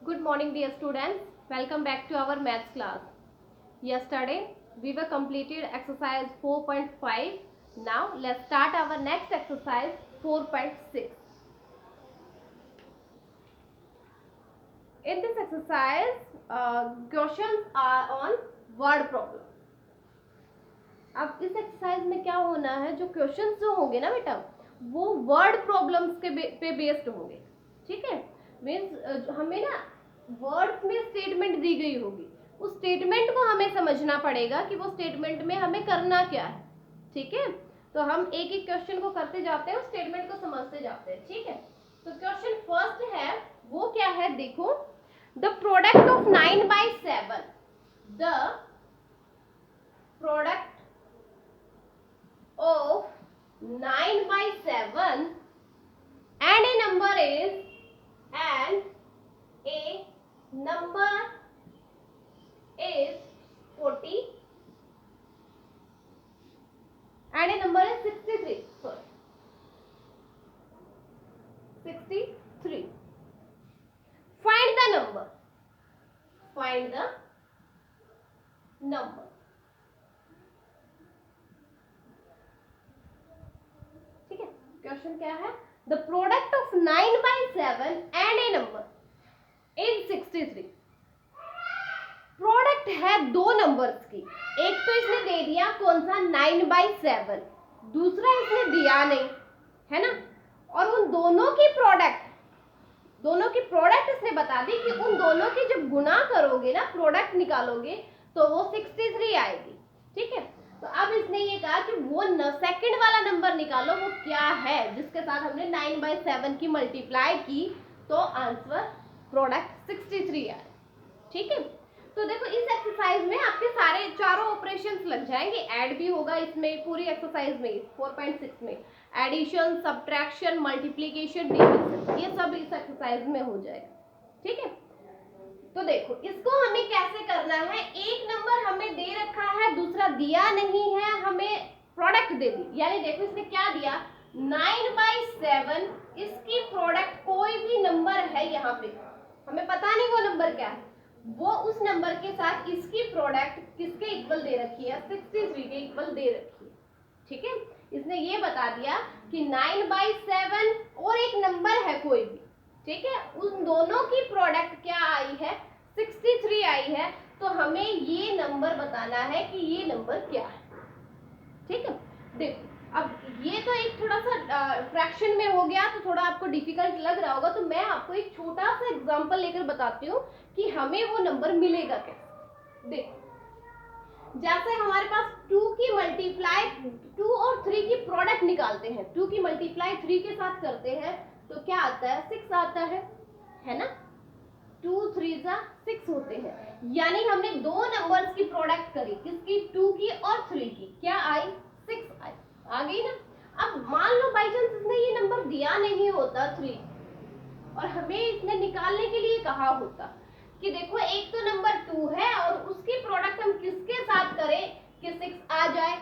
Good morning, dear students. Welcome back to our maths class. Yesterday, we were completed exercise 4.5. Now, let's start our next exercise 4.6. In this exercise, questions are on word problem. अब इस exercise में क्या होना है, जो questions जो होंगे ना बेटा, वो वर्ड प्रॉब्लम्स के पे बेस्ड होंगे. ठीक है, मीन्स हमें ना वर्ड्स में स्टेटमेंट दी गई होगी, उस स्टेटमेंट को हमें समझना पड़ेगा कि वो स्टेटमेंट में हमें करना क्या है. ठीक है, तो हम एक एक क्वेश्चन को करते जाते हैं, उस स्टेटमेंट को समझते जाते हैं. ठीक है, तो क्वेश्चन फर्स्ट है, वो क्या है देखो. The product of 9/7, the product of 9/7 and a number is 40 and a number is 63. Sorry, 63. Find the number. Find the number. Question क्या है. The product of 9/7 and A number is 63. Product है दो numbers की. एक तो इसने दे दिया कौन सा 9/7, दूसरा इसने दिया नहीं है ना. और उन दोनों की प्रोडक्ट इसने बता दी कि उन दोनों की जब गुना करोगे ना, प्रोडक्ट निकालोगे तो वो 63 आएगी. ठीक है, तो अब इसने ये कहा कि वो सेकंड वाला नंबर निकालो, वो क्या है जिसके साथ हमने 9/7 की मल्टीप्लाई की, तो आंसर प्रोडक्ट 63 आए. ठीक है, तो देखो इस एक्सरसाइज में आपके सारे चारों ऑपरेशंस लग जाएंगे. ऐड भी होगा इसमें, पूरी एक्सरसाइज में 4.6 में एडिशन, सब्ट्रैक्शन, मल्टीप्लिकेशन, डिवीजन, ये सब इस एक्सरसाइज में हो जाएगा. ठीक है, तो देखो इसको हमें कैसे करना है. एक नंबर हमें दे रखा है, दूसरा दिया नहीं है, हमें प्रोडक्ट दे दी. यानी देखो इसने क्या दिया, 9/7, इसकी प्रोडक्ट कोई भी नंबर है, यहाँ पे हमें पता नहीं वो नंबर क्या है, वो उस नंबर के साथ इसकी प्रोडक्ट किसके इक्वल दे रखी है, 63 के इक्वल दे रखी है. ठीक है, इसने ये बता दिया कि 9/7 और एक नंबर है कोई भी. ठीक है, उन दोनों की प्रोडक्ट क्या आई है, 63 आई है. तो हमें ये नंबर बताना है कि ये नंबर क्या है. ठीक है, देखो अब ये तो एक थोड़ा सा फ्रैक्शन में हो गया, तो थोड़ा आपको डिफिकल्ट लग रहा होगा, तो मैं आपको एक छोटा सा एग्जांपल लेकर बताती हूँ कि हमें वो नंबर मिलेगा कैसे. देखो जैसे हमारे पास 2 की मल्टीप्लाई 2 और 3 की प्रोडक्ट निकालते हैं, 2 की मल्टीप्लाई 3 के साथ करते हैं, तो क्या आता है, 6 आता है ना. 2 3 6 होते हैं. यानी हमने दो नंबर्स की प्रोडक्ट करी, किसकी, 2 की और 3 की, क्या आई, 6 आई. आ गई ना. अब मान लो बाई चांस इसने ये नंबर दिया नहीं होता 3, और हमें इसने निकालने के लिए कहा होता कि देखो एक तो नंबर 2 है और उसकी प्रोडक्ट हम किसके साथ करें कि 6 आ जाए.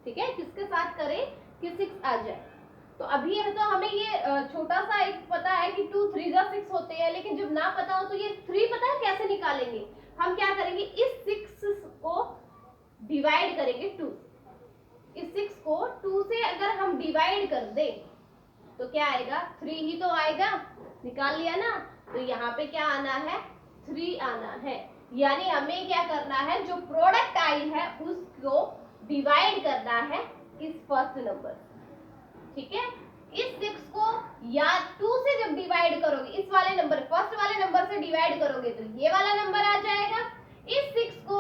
ठीक है, किसके साथ करें कि 6 आ जाए. तो अभी है तो हमें ये छोटा सा एक पता है कि 2 3 6 होते हैं, लेकिन जब ना पता हो तो ये 3 पता है कैसे निकालेंगे. हम क्या करेंगे, इस 6 को डिवाइड करेंगे 2. इस 6 को 2 से अगर हम डिवाइड कर दें तो क्या आएगा, 3 ही तो आएगा. निकाल लिया ना. तो यहाँ पे क्या आना है, 3 आना है. यानी हमें क्या करना है, जो प्रोडक्ट आई है उसको डिवाइड करना है इस फर्स्ट नंबर. ठीक है, इस 6 को या 2 से जब डिवाइड करोगे, इस वाले नंबर, फर्स्ट वाले नंबर से डिवाइड करोगे तो ये वाला नंबर आ जाएगा. इस 6 को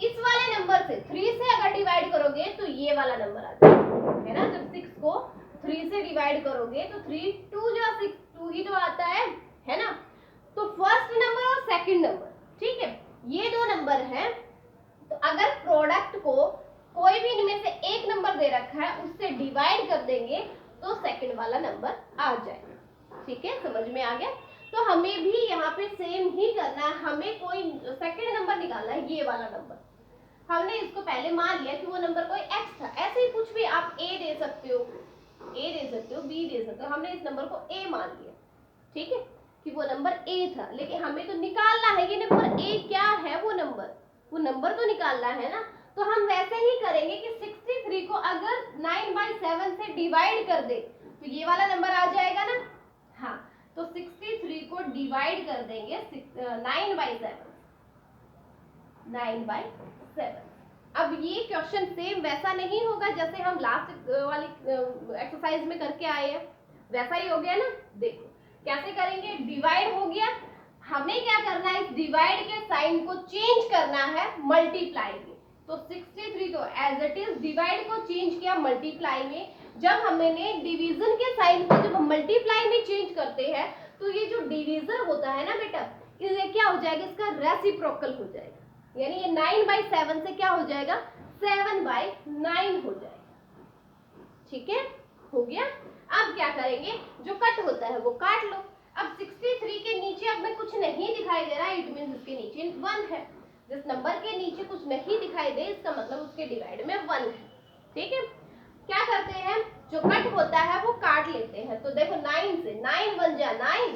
इस वाले नंबर से 3 से अगर डिवाइड करोगे तो ये वाला नंबर आ जाएगा, है ना. जब 6 को 3 से डिवाइड करोगे तो 3 2 जा 6, 2 ही तो आता है ना. तो फर्स्ट नंबर और सेकंड नंबर, ठीक है, ये दो नंबर हैं. तो अगर प्रोडक्ट को कोई भी इनमें से एक नंबर दे रखा है उससे डिवाइड कर देंगे तो सेकंड वाला नंबर आ जाएगा. ठीक है, समझ में आ गया. तो हमें भी यहाँ पे सेम ही करना है. हमें कोई सेकंड नंबर निकालना है, ये वाला नंबर. हमने इसको पहले मान लिया कि वो नंबर कोई x था. ऐसे ही कुछ भी आप a दे सकते हो, b दे सकते हो. हमने इस नंबर को a मान लिया. ठीक है, कि वो नंबर ए था, लेकिन हमें तो निकालना है कि नंबर ए क्या है, वो नंबर तो निकालना है ना। तो हम वैसे ही करेंगे कि 63 को अगर 9/7 से डिवाइड कर दे तो ये वाला नंबर आ जाएगा ना। हाँ, तो 63 को डिवाइड कर देंगे 9/7। अब ये क्वेश्चन सेम वैसा नहीं होगा जैसे हम लास्ट वाली एक्सरसाइज में करके आए हैं, वैसा ही हो गया ना। देखो कैसे करेंगे, डिवाइड हो गया, हमें क्या करना है, इस डिवाइड के साइन को चेंज करना है मल्टीप्लाई में। तो 63 को एज इट इज डिवाइड को चेंज किया मल्टीप्लाई में। जब हमने डिवीजन के साइन को जब हम मल्टीप्लाई में चेंज करते हैं तो ये जो डिवीजन होता है ना बेटा, ये क्या हो जाएगा, इसका रेसिप्रोकल हो जाएगा, यानी ये 9/7 से क्या हो जाएगा, 7/9 हो जाएगा। ठीक है, हो गया। अब क्या करेंगे, जो कट होता है वो काट लो। अब 63 के नीचे अब में कुछ नहीं दिखाई दे रहा है, इट मींस इसके नीचे 1 है। जिस नंबर के नीचे कुछ नहीं दिखाई दे इसका मतलब उसके डिवाइड में 1 है। ठीक है, क्या करते हैं, जो कट होता है वो काट लेते हैं। तो देखो 9 से 9 1 जा 9,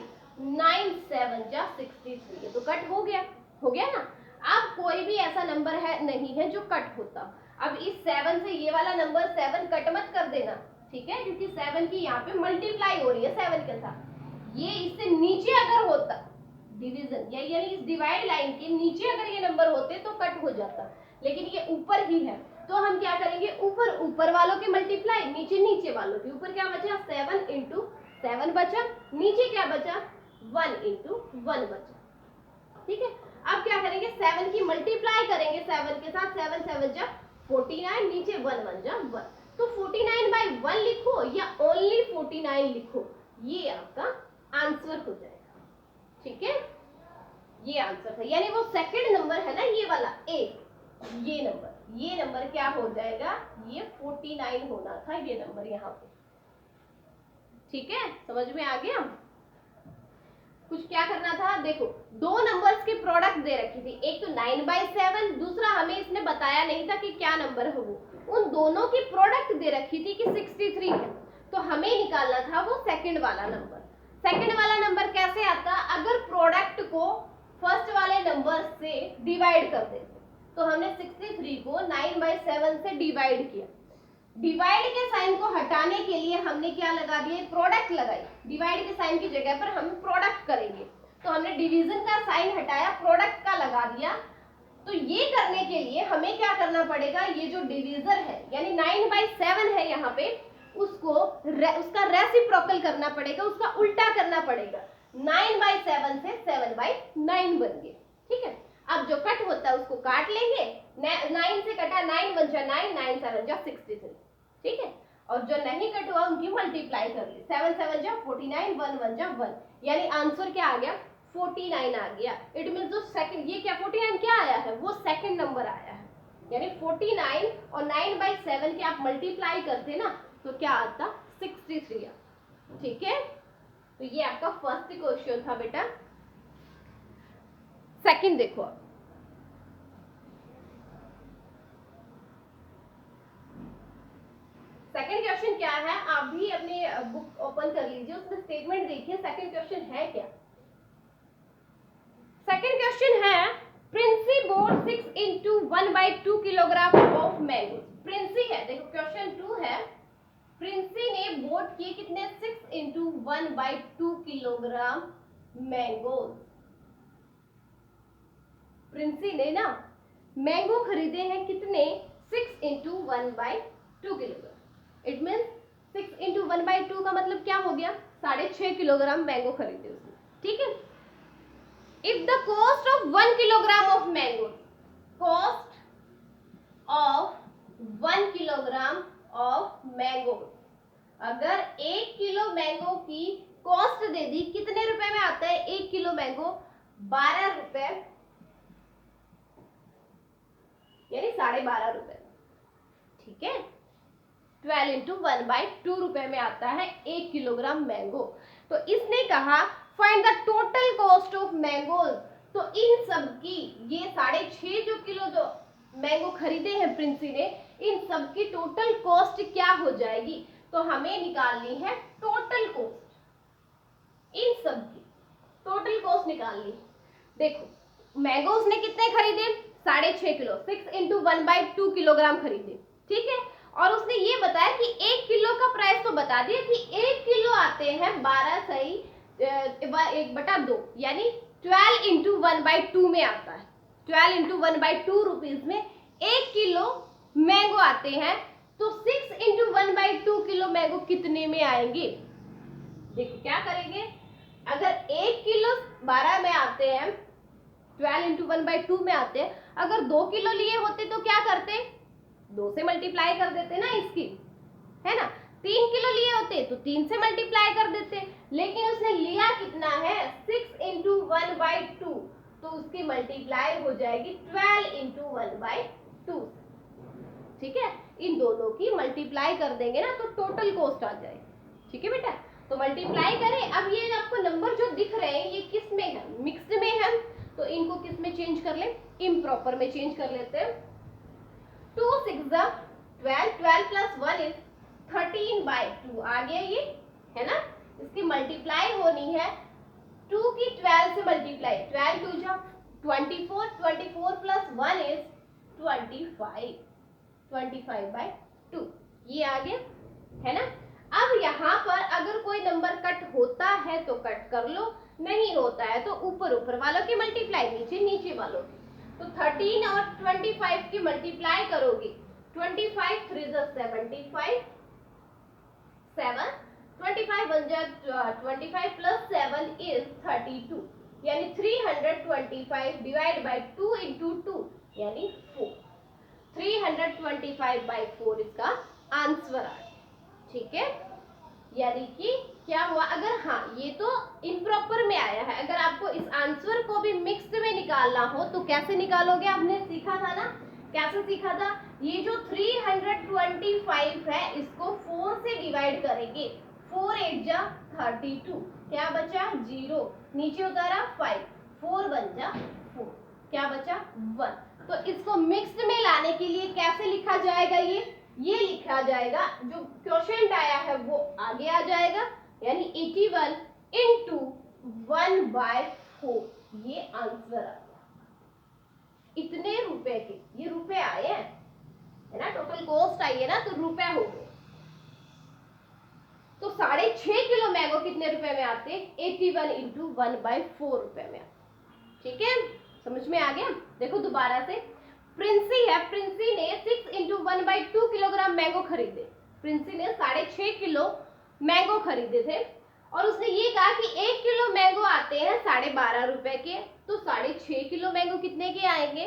9 7 जा 63, ये तो कट हो गया ना। अब कोई भी ऐसा नंबर है नहीं है जो कट होता। अब इस 7 से ये वाला नंबर 7 कट मत कर देना, ठीक है, क्योंकि 7 की यहाँ पे मल्टीप्लाई हो रही है 7 के साथ। ये इससे नीचे अगर होता डिवीजन, यानी इस डिवाइड लाइन के नीचे अगर ये नंबर होते तो कट हो जाता, लेकिन ये ऊपर ही है। तो हम क्या करेंगे, ऊपर वालों के मल्टीप्लाई, नीचे वालों के। ऊपर क्या बचा, 7 × 7 बचा, नीचे क्या बचा, 1 × 1 बचा। ठीक है, अब क्या करेंगे, 7 की मल्टीप्लाई करेंगे 7 के साथ, 7 7 जा 49, नीचे 1 1 जा 1। तो 49/1 लिखो या ओनली 49 लिखो, ये आपका आंसर हो जाएगा। ठीक है, ये आंसर था, यानी वो सेकंड नंबर है ना ये वाला ए, ये नंबर क्या हो जाएगा, ये 49 होना था ये नंबर यहाँ पे। ठीक है, समझ में आ गया। कुछ क्या करना था, देखो दो नंबर्स की प्रोडक्ट दे रखी थी, एक तो 9/7, दूसरा हमें इसने बताया नहीं था कि क्या नंबर है वो। उन दोनों की प्रोडक्ट दे रखी थी कि 63 है, तो हमें निकालना था वो सेकंड वाला नंबर। सेकंड वाला नंबर कैसे आता, अगर प्रोडक्ट को फर्स्ट वाले नंबर से डिवाइड कर देते। तो हमने 63 को 9/7 से डिवाइड किया। डिवाइड के साइन को हटाने के लिए हमने क्या लगा दिया, प्रोडक्ट लगाई। डिवाइड के साइन की जगह पर हम प्रोडक्ट करेंगे, तो हमने डिवीजन का साइन हटाया, प्रोडक्ट का लगा दिया। तो ये करने के लिए हमें क्या करना पड़ेगा, ये जो डिवीजर है यानी 9/7 है यहाँ पे, उसका रेसिप्रोकल करना पड़ेगा, उसका उल्टा करना पड़ेगा। 9/7 से 7/9 बन गए। ठीक है, अब जो कट होता है उसको काट लेंगे, 9 से कटा 9 1 जा 9, 9 7 जा 63। ठीक है, और जो नहीं कट हुआ उनकी मल्टीप्लाई कर ली, 7 7 जा 49, 1 1 जा 1, यानी आंसर क्या आ गया, 49 आ गया। इट मींस जो सेकंड, ये क्या 49 क्या आया है, वो सेकंड नंबर आया है। यानी 49 और 9/7 के आप मल्टीप्लाई करते ना तो क्या आता, 63 आता। ठीक है, तो ये आपका फर्स्ट क्वेश्चन था बेटा। सेकंड देखो, सेकंड क्वेश्चन क्या है, आप भी अपनी बुक ओपन कर लीजिए, उसमें स्टेटमेंट देखिए सेकंड क्वेश्चन है क्या। सेकंड क्वेश्चन है, Princy board 6 × 1/2 kilogram of mango. Princy है, देखो क्वेश्चन 2 है, प्रिंसी ने बोर्ड किए कितने, 6 × 1/2 किलोग्राम मैंगो। प्रिंसी ने ना मैंगो खरीदे हैं कितने, 6 × 1/2 किलोग्राम। इट मीन्स 6 × 1/2 का मतलब क्या हो गया, 6.5 किलोग्राम मैंगो खरीदे उसने। ठीक है, if the cost of 1 kilogram of mango, cost of 1 kilogram of mango, अगर 1 किलो मैंगो की कॉस्ट दे दी, कितने रुपए में आता है 1 किलो मैंगो, 12 रुपए, यानी 12.5 रुपए। ठीक है, 12 × 1/2 रुपए में आता है 1 किलोग्राम मैंगो। तो इसने कहा find the total cost of mangoes. तो इन सब की, ये 6.5 जो किलो जो मैंगो खरीदे हैं प्रिंसी ने, इन सब की टोटल कॉस्ट क्या हो जाएगी। तो हमें निकालनी है टोटल कॉस्ट इन सब की। निकाल ली। देखो मैंगो उसने कितने खरीदे, 6.5 किलो, 6 इंटू 1/2 किलोग्राम खरीदे, ठीक है। और उसने ये बताया कि 1 किलो का प्राइस तो बता दिया कि 1 किलो आते हैं 12 सही 1/2 यानी 12 इंटू 1/2 में आता है। 12 इंटू 1/2 रुपीज में 1 किलो मैंगो आते हैं। तो 6 इंटू 1/2 किलो मैंगो कितने में आएंगे? देखो क्या करेंगे, अगर 1 किलो 12 में आते हैं, 12 इंटू 1/2 में आते हैं, अगर 2 किलो लिए होते तो क्या करते, 2 से मल्टीप्लाई कर देते ना इसकी, है ना। 3 किलो लिए होते तो 3 से मल्टीप्लाई कर देते, लेकिन उसने लिया कितना है, 6 इंटू 1/2, तो उसकी मल्टीप्लाई हो जाएगी 12 इंटू 1/2। ठीक है, इन दोनों की मल्टीप्लाई कर देंगे ना तो टोटल कॉस्ट आ जाएगी। ठीक है बेटा, तो मल्टीप्लाई करें। अब ये आपको नंबर जो दिख रहे हैं ये किस में है, मिक्स्ड में है, तो इनको किस में चेंज कर ले, इम्प्रॉपर में चेंज कर लेते हैं। 2 6 12, 12 प्लस 1 इज 13/2 आ गया ये, है ना। इसकी मल्टीप्लाई होनी है 2 की 12 से मल्टीप्लाई, 12 2 जा 24, 24 प्लस 1 इज 25, 25/2 ये आ गया, है ना। अब यहाँ पर अगर कोई नंबर कट होता है तो कट कर लो, नहीं होता है तो ऊपर ऊपर वालों की मल्टीप्लाई, नीचे नीचे वालों की। तो 13 और 25 की मल्टीप्लाई करोगे, 25 3 75, 7 25 बन जाए 25 प्लस 7 इज 32, यानी 325 डिवाइड बाई 2 इंटू 2 यानी 4, 325/4 इसका आंसर आ गया। ठीक है, यानी कि क्या हुआ, अगर हाँ ये तो इम्प्रॉपर में आया है, अगर आपको इस आंसर को भी मिक्स्ड में निकालना हो तो कैसे निकालोगे, आपने सीखा था ना, कैसे सीखा था, ये जो 325 है इसको 4 से डिवाइड करेंगे, 4 8 जा 32, क्या बचा 0, नीचे उतारा 5, 4 बन जा 4, क्या बचा 1। तो इसको मिक्स्ड में लाने के लिए कैसे लिखा जाएगा, ये लिखा जाएगा, जो क्वोशिएंट आया है वो आगे आ जाएगा, यानी 81 इंटू 1/4, ये आंसर आ गया। इतने रुपए के ये रुपए आए हैं, है ना, टोटल कॉस्ट आई है ना, तो रुपए हो गए। तो 6.5 किलो मैंगो कितने रुपए में आते, 81 इंटू 1/4 रुपए में आते। ठीक है, समझ में आ गया। देखो दोबारा से, प्रिंसी है, प्रिंसी ने 6 इंटू 1/2 किलोग्राम मैंगो खरीदे, प्रिंसी ने 6.5 किलो मैंगो खरीदे थे, और उसने ये कहा कि 1 किलो मैंगो आते हैं 12.5 रुपए के, तो 6.5 किलो मैंगो कितने के आएंगे।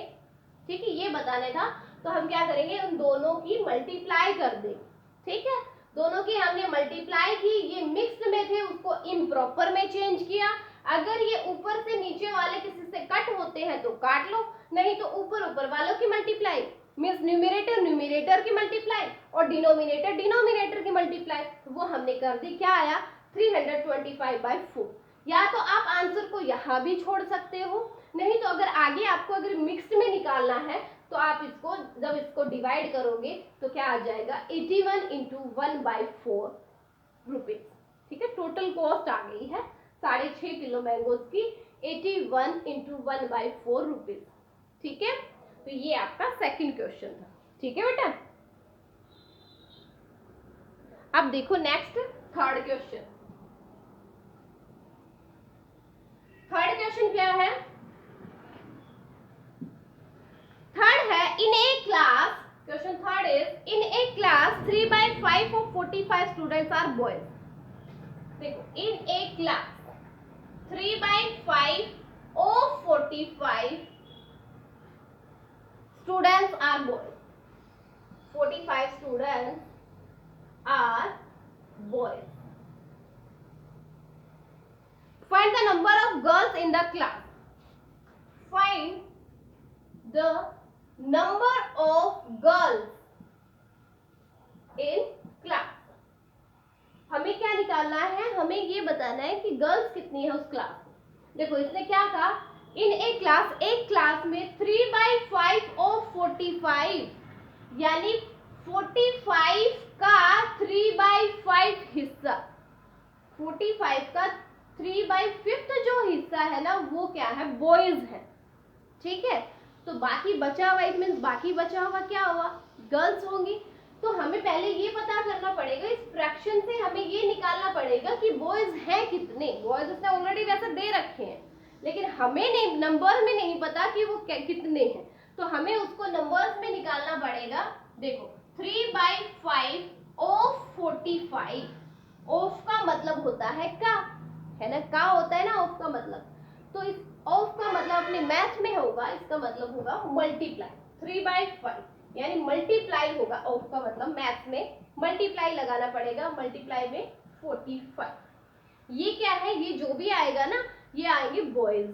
ठीक है, ये बताने था, तो हम क्या करेंगे, उन दोनों की मल्टीप्लाई कर देंगे। ठीक है, दोनों की हमने मल्टीप्लाई की, ये मिक्स्ड में थे उसको इम्प्रॉपर में चेंज किया। अगर ये ऊपर से नीचे वाले किसी से कट होते हैं तो काट लो, नहीं तो ऊपर ऊपर वालों की मल्टीप्लाई, मींस न्यूमरेटर न्यूमरेटर की मल्टीप्लाई और डिनोमिनेटर डिनोमिनेटर की मल्टीप्लाई, वो हमने कर दी, क्या आया 325/4। या तो आप आंसर को यहाँ भी छोड़ सकते हो, नहीं तो अगर आगे आपको अगर मिक्स्ड में निकालना है तो आप इसको जब इसको डिवाइड करोगे तो क्या आ जाएगा 81 इंटू 1/4 रुपीज। ठीक है, टोटल कॉस्ट आ गई है 6.5 किलो मैंगोज की 81 इंटू 1/4 रुपीज। ठीक है, तो ये आपका सेकंड क्वेश्चन था। ठीक है बेटा, अब देखो next third question. Third question क्या है, थर्ड है, in a class, question third is in a class 3/5 of 45 students are boys. देखो, in a class 3/5 of 45 students are boys, 45 students are boys. Find the number of girls in the class. Find the number of girls in class. हमें क्या निकालना है, हमें ये बताना है कि गर्ल्स कितनी है उस क्लास में। देखो इसने क्या कहा, इन एक क्लास में 3/5 ऑफ 45, यानी 45 का 3/5 हिस्सा, 45 का 3/5 जो हिस्सा है ना वो क्या है, बॉयज है, ठीक है। तो बाकी बचा हुआ, इट मीन्स बाकी बचा हुआ क्या हुआ, गर्ल्स होंगी। तो हमें पहले ये पता करना पड़ेगा, इस फ्रैक्शन से हमें ये निकालना पड़ेगा कि बॉयज हैं कितने। बॉयज उसने ऑलरेडी वैसे दे रखे हैं, लेकिन हमें नहीं, नंबर में नहीं पता कि वो कितने हैं, तो हमें उसको नंबर्स में निकालना पड़ेगा। देखो 3/5 ऑफ 45, ऑफ का मतलब होता है का, है ना, का होता है ना ऑफ का मतलब। तो इस ऑफ का मतलब अपने मैथ में होगा, इसका मतलब होगा मल्टीप्लाई। 3/5 यानी मल्टीप्लाई होगा, ऑफ का मतलब मैथ में मल्टीप्लाई लगाना पड़ेगा, मल्टीप्लाई में 45। ये क्या है, ये जो भी आएगा ना ये आएंगे बॉयज।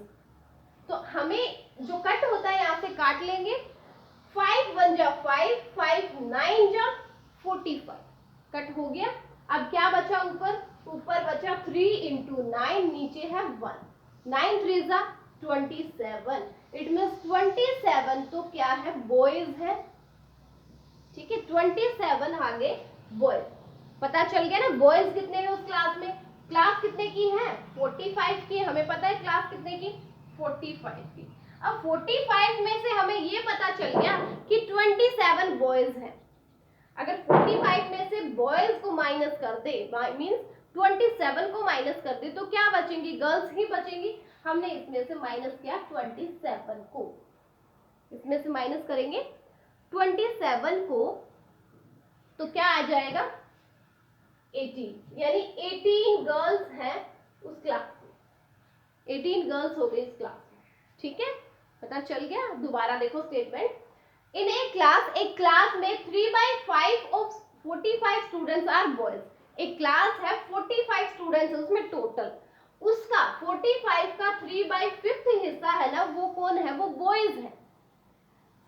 तो हमें जो कट होता है यहाँ से काट लेंगे, 5 1 जा 5, 5 9 जा 45, कट हो गया। अब क्या बचा ऊपर, ऊपर बचा 3 इंटू 9, नीचे है 1, 9 3 जा 27, इट मीन्स 27 तो क्या है, बॉयज है, ठीक है। 27 आगे बॉयज, पता चल गया ना बॉयज कितने हैं उस क्लास में। क्लास कितने की है, 45 की, हमें पता है क्लास कितने की, 45 की। अब 45 में से हमें ये पता चल गया कि 27 बॉयज हैं। अगर 45 में से बॉयज को माइनस कर दे, मींस 27 को माइनस कर दे, तो क्या बचेंगी, गर्ल्स ही बचेंगी। हमने इसमें से माइनस किया 27 को, इसमें से माइनस करेंगे 27 को, तो क्या आ जाएगा 18, यानी 18 गर्ल्स हैं उस क्लास में, 18 गर्ल्स हो गई इस क्लास में, ठीक है। पता चल गया। दोबारा देखो स्टेटमेंट, इन ए क्लास में 3/5 ऑफ 45 स्टूडेंट्स आर बॉयज। एक क्लास है 45 स्टूडेंट्स, उसमें टोटल उसका 45 का 3/5 हिस्सा है ना, वो कौन है, वो बॉयज है।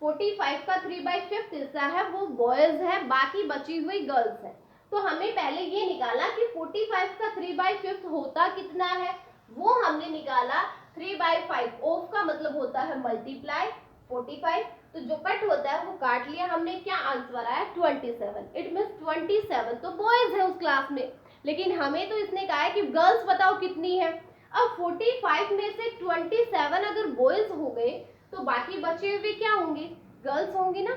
45 का 3/5 हिस्सा है वो बॉयज है, बाकी बची हुई गर्ल्स है। तो हमें पहले ये निकाला कि 45 का 3/5 होता कितना है, वो हमने निकाला 3/5, ऑफ का मतलब होता है मल्टीप्लाई 45, तो जो कट होता है वो काट लिया हमने, क्या आंसर आया 27, इट मीन्स 27 तो बॉयज है उस क्लास में। लेकिन हमें तो इसने कहा है कि गर्ल्स बताओ कितनी है। अब 45 में से 27 अगर बॉयज हो गए तो बाकी बचे हुए क्या होंगे, गर्ल्स होंगी ना।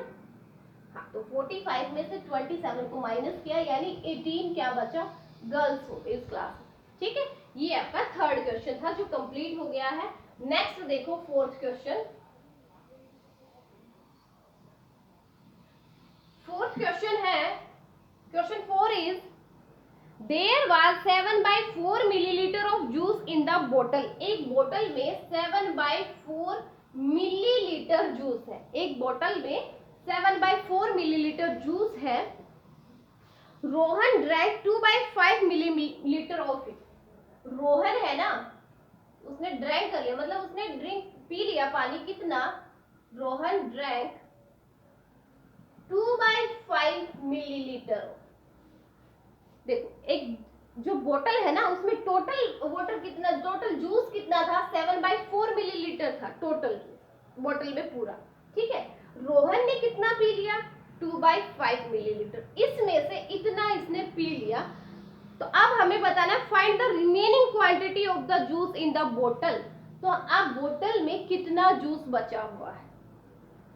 हाँ, तो 45 में से 27 को माइनस किया, यानी 18 क्या बचा, गर्ल्स हो गए इस क्लास में, ठीक है। ये आपका थर्ड क्वेश्चन था जो कंप्लीट हो गया है। नेक्स्ट देखो फोर्थ क्वेश्चन। फोर्थ क्वेश्चन है, question 4 is there was 7/4 millilitre of juice in the बोतल। एक बोतल में 7/4 मिलीलीटर जूस है, एक बोतल में 7/4 मिलीलीटर जूस है। Rohan drank 2/5 millilitre of it. Rohan है ना, उसने ड्रैंक कर लिया, मतलब उसने ड्रिंक पी लिया पानी, कितना, रोहन ड्रैंक 2/5 मिलीलीटर। देखो एक जो बोतल है ना उसमें टोटल वाटर कितना, टोटल जूस कितना था, 7/4 मिलीलीटर था टोटल बोतल में पूरा, ठीक है। रोहन ने कितना पी लिया, 2/5 मिलीलीटर, इसमें से इतना इसने पी लिया। तो अब हमें बताना find the remaining quantity of the juice in the बोतल। तो अब बोतल में कितना जूस बचा हुआ है,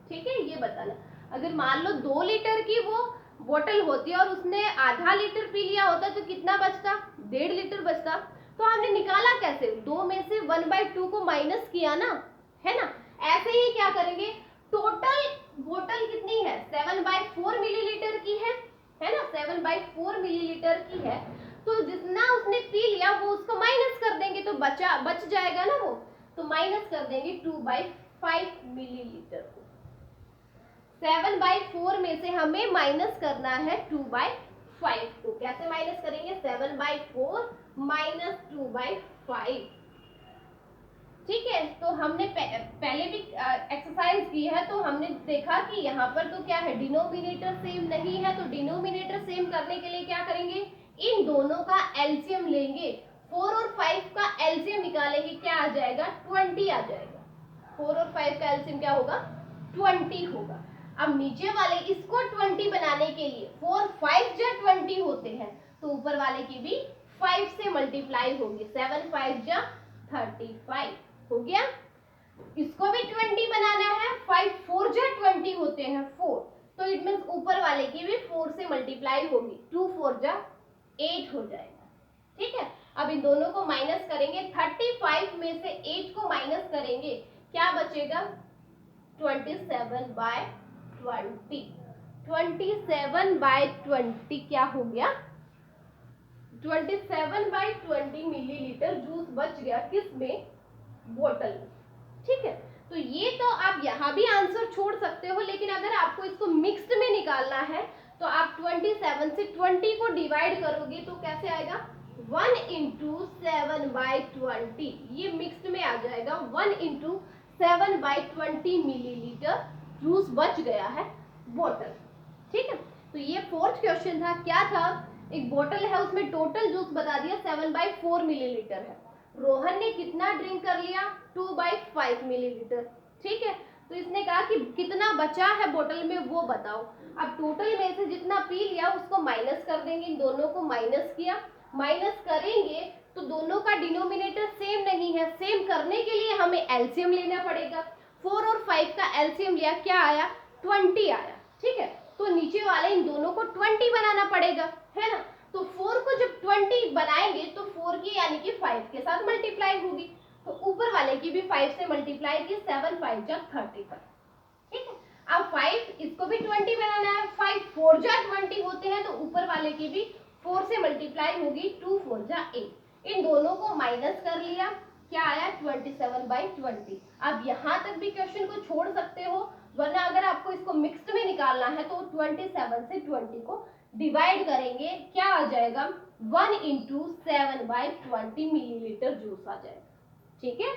ठीक है, ये बताना। अगर मान लो 2 लीटर की वो बोतल होती और उसने आधा लीटर पी लिया होता तो कितना बचता, 1.5 लीटर बचता। तो हमने निकाला कैसे, 2 में से 1/2 को माइनस किया ना, है ना। ऐसे ही क्या करेंगे, टोटल बोतल कितनी है, 7/4 मिलीलीटर की है ना, 7/4 मिलीलीटर की है। तो जितना उसने पी लिया वो उसको माइनस कर देंगे, तो बच जाएगा ना वो, तो माइनस कर देंगे 2/5 मिलीलीटर को। 7/4 में से हमें माइनस करना है 2/5 को। कैसे माइनस करेंगे, 7/4 माइनस 2/5, ठीक है। तो हमने पहले भी एक्सरसाइज की है, तो हमने देखा कि यहाँ पर तो क्या है, डिनोमिनेटर सेम नहीं है, तो डिनोमिनेटर सेम करने के लिए क्या करेंगे, इन दोनों का एलसीएम लेंगे, 4 और 5 का एलसीएम निकालेंगे, क्या आ जाएगा, 20 आ जाएगा। 4 और 5 का एलसीएम क्या होगा, 20 होगा। अब नीचे वाले इसको 20 बनाने के लिए 4 5 जा 20 होते हैं, तो ऊपर वाले की भी 5 से मल्टीप्लाई होगी, 7 5 जा 35 हो गया। इसको भी 20 बनाना है, 5 4 जा 20 होते हैं 4, तो इट मीन्स ऊपर वाले की भी 4 से मल्टीप्लाई होगी, 2 4 जा 8 हो जाएगा। ठीक है, अब इन दोनों को माइनस करेंगे, 35 में से 8 को माइनस करेंगे, क्या बचेगा 27/20। 27/20 क्या हो गया, 27/20 मिलीलीटर जूस बच गया किसमें, बोतल में। ठीक है, तो ये तो आप यहाँ भी आंसर छोड़ सकते हो, लेकिन अगर आपको इसको मिक्स्ड में निकालना है तो आप 27 से 20 को डिवाइड करोगे तो कैसे आएगा, 1 × 7/20, ये मिक्स्ड में आ जाएगा, 1 × 7/20 मिलीलीटर जूस बच गया है बोतल। ठीक है, तो ये फोर्थ क्वेश्चन था। क्या था, एक बोतल है उसमें टोटल जूस बता दिया 7/4 मिलीलीटर है, रोहन ने कितना ड्रिंक कर लिया, 2/5 मिलीलीटर। ठीक है, तो इसने कहा कि कितना बचा है बोतल में वो बताओ। अब टोटल में से जितना पी लिया उसको माइनस कर देंगे, इन दोनों को माइनस किया, माइनस करेंगे तो दोनों का डिनोमिनेटर सेम नहीं है, सेम करने के लिए हमें एलसीएम लेना पड़ेगा। 4 और 5 का एलसीएम लिया, क्या आया 20 आया। ठीक है, तो नीचे वाले इन दोनों को 20 बनाना पड़ेगा, है ना। तो 4 को जब 20 बनाएंगे तो 4 की यानी कि 5 के साथ मल्टीप्लाई होगी, तो ऊपर वाले की भी 5 से मल्टीप्लाई की, 7 5 जा 35। ठीक है, अब 5 इसको भी 20 बनाना है, 5 4 जा 20 होते हैं, तो ऊपर वाले की भी 4 से मल्टीप्लाई होगी, 2 4 जा 8। इन दोनों को माइनस कर लिया, क्या आया 27/20। अब यहाँ तक भी क्वेश्चन को छोड़ सकते हो, वरना अगर आपको इसको मिक्स्ड में निकालना है तो 27 से 20 को डिवाइड करेंगे, क्या आ जाएगा 1 × 7/20 मिलीलीटर जूस आ जाएगा। ठीक है,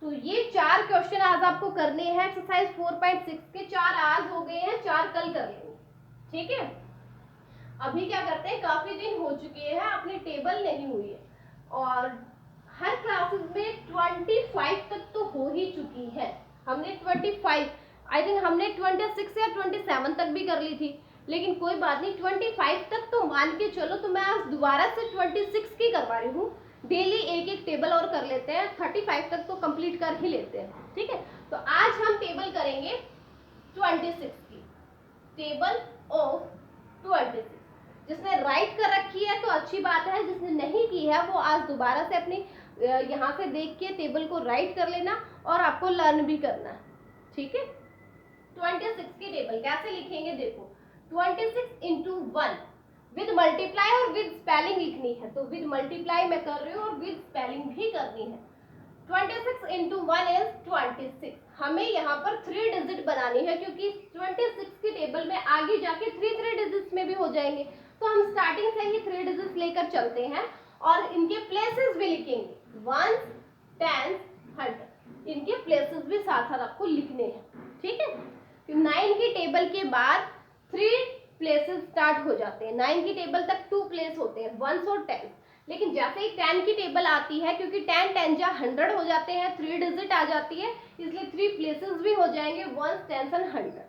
तो ये 4 क्वेश्चन आज आपको करने हैं एक्सरसाइज 4.6 के। 4 आज हो गए हैं, 4 कल कर लेंगे। ठीक है, अभी क्या करते हैं, काफी दिन हो चुके हैं, अपनी टेबल नहीं हुई है और हर क्लासेस में 25 तक तो हो ही चुकी है। हमने 25 आई थिंक हमने 26 या 27 तक भी कर ली थी, लेकिन कोई बात नहीं, 25 तक तो मान के चलो। तो मैं आज दोबारा से 26 की करवा रही हूँ, डेली एक एक टेबल और कर लेते हैं, 35 तक तो कंप्लीट कर ही लेते हैं। ठीक है, तो आज हम टेबल करेंगे 26 की, टेबल ऑफ 26। जिसने राइट कर रखी है तो अच्छी बात है, जिसने नहीं की है वो आज दोबारा से अपनी यहाँ से देख के टेबल को राइट कर लेना और आपको लर्न भी करना है। ठीक है, 26 की टेबल कैसे लिखेंगे, देखो 26 × 1 विद मल्टीप्लाई और विद स्पेलिंग लिखनी है, तो विद मल्टीप्लाई मैं कर रही हूँ और विद स्पेलिंग भी करनी है। 26 × 1 इज 26। हमें यहाँ पर 3 डिजिट बनानी है, क्योंकि 26 की टेबल में आगे जाके 3 डिजिट्स में भी हो जाएंगे, तो हम स्टार्टिंग से ही 3 डिजिट्स लेकर चलते हैं और इनके प्लेसेस भी लिखेंगे, 1 10 100, इनके प्लेसेस भी साथ साथ आपको लिखने हैं। ठीक है, 9 की टेबल के बाद 3 प्लेसेस स्टार्ट हो जाते हैं, 9 की टेबल तक 2 प्लेस होते हैं, 1 और 10। लेकिन जैसे ही 10 की टेबल आती है, क्योंकि 10 10 जा 100 हो जाते हैं, 3 डिजिट आ जाती है, इसलिए 3 प्लेसेस भी हो जाएंगे, 1 10 और 100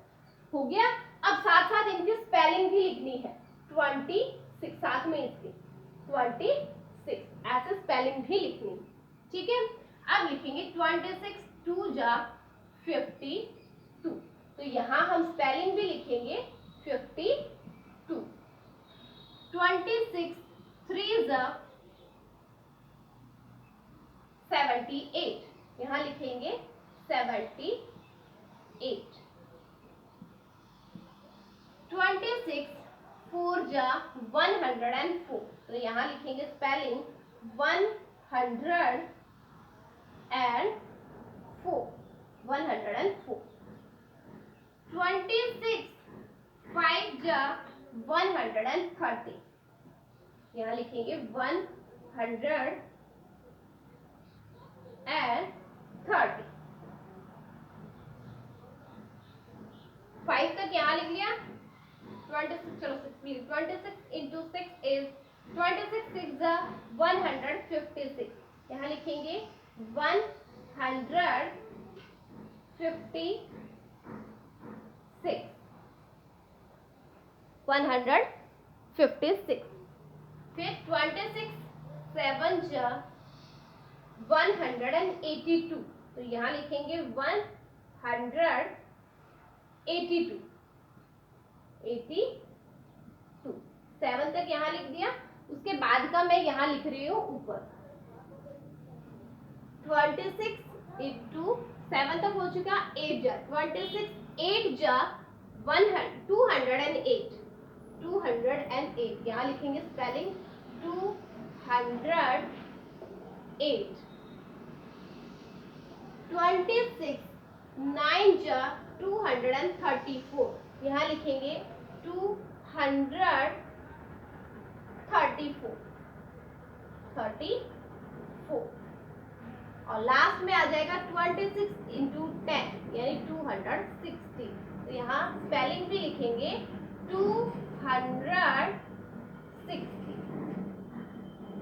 हो गया। अब साथ साथ इनकी स्पेलिंग भी लिखनी है, 26 साथ में इसकी 26 ऐसे स्पेलिंग भी लिखनी। ठीक है, अब लिखेंगे 26 2 जा 52, तो यहाँ हम स्पेलिंग भी लिखेंगे 52। 26 3 जा 78, यहाँ लिखेंगे 78। 26 4 जा 104, तो यहाँ लिखेंगे स्पेलिंग 104 104। 26 5 जा 130, यहाँ लिखेंगे 130। 5 तक यहाँ लिख लिया, 26 चलो 6 प्लीज, 26 × 6 इज 26 6 जा 156, यहाँ लिखेंगे 156 156। फिर 26 7 जा 182, तो यहाँ लिखेंगे 182 7 तक यहाँ लिख दिया। उसके बाद का मैं यहाँ लिख रही हूँ ऊपर 26 इंटू 7 तक हो चुका 8 जा 26 8 जा 208 यहाँ लिखेंगे स्पेलिंग 208 26 9 जा 234 यहाँ लिखेंगे 234 और लास्ट में आ जाएगा 26 इंटू 10 यानी 260, तो यहाँ स्पेलिंग भी लिखेंगे 260।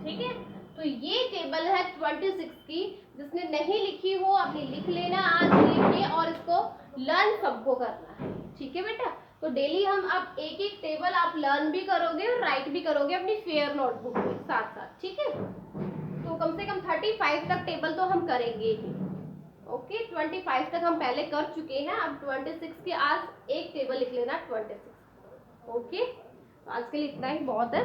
ठीक है, तो ये टेबल है 26 की। जिसने नहीं लिखी हो आपने लिख लेना आज लिखिए और इसको लर्न सबको करना है। ठीक है बेटा, तो डेली हम अब एक एक टेबल आप लर्न भी करोगे और राइट भी करोगे अपनी फेयर नोटबुक में साथ साथ। ठीक है, तो कम से कम 35 तक टेबल तो हम करेंगे ही। ओके, 25 तक हम पहले कर चुके हैं, अब 26 के आज एक टेबल लिख लेना 26। ओके, तो आज के लिए इतना ही बहुत है।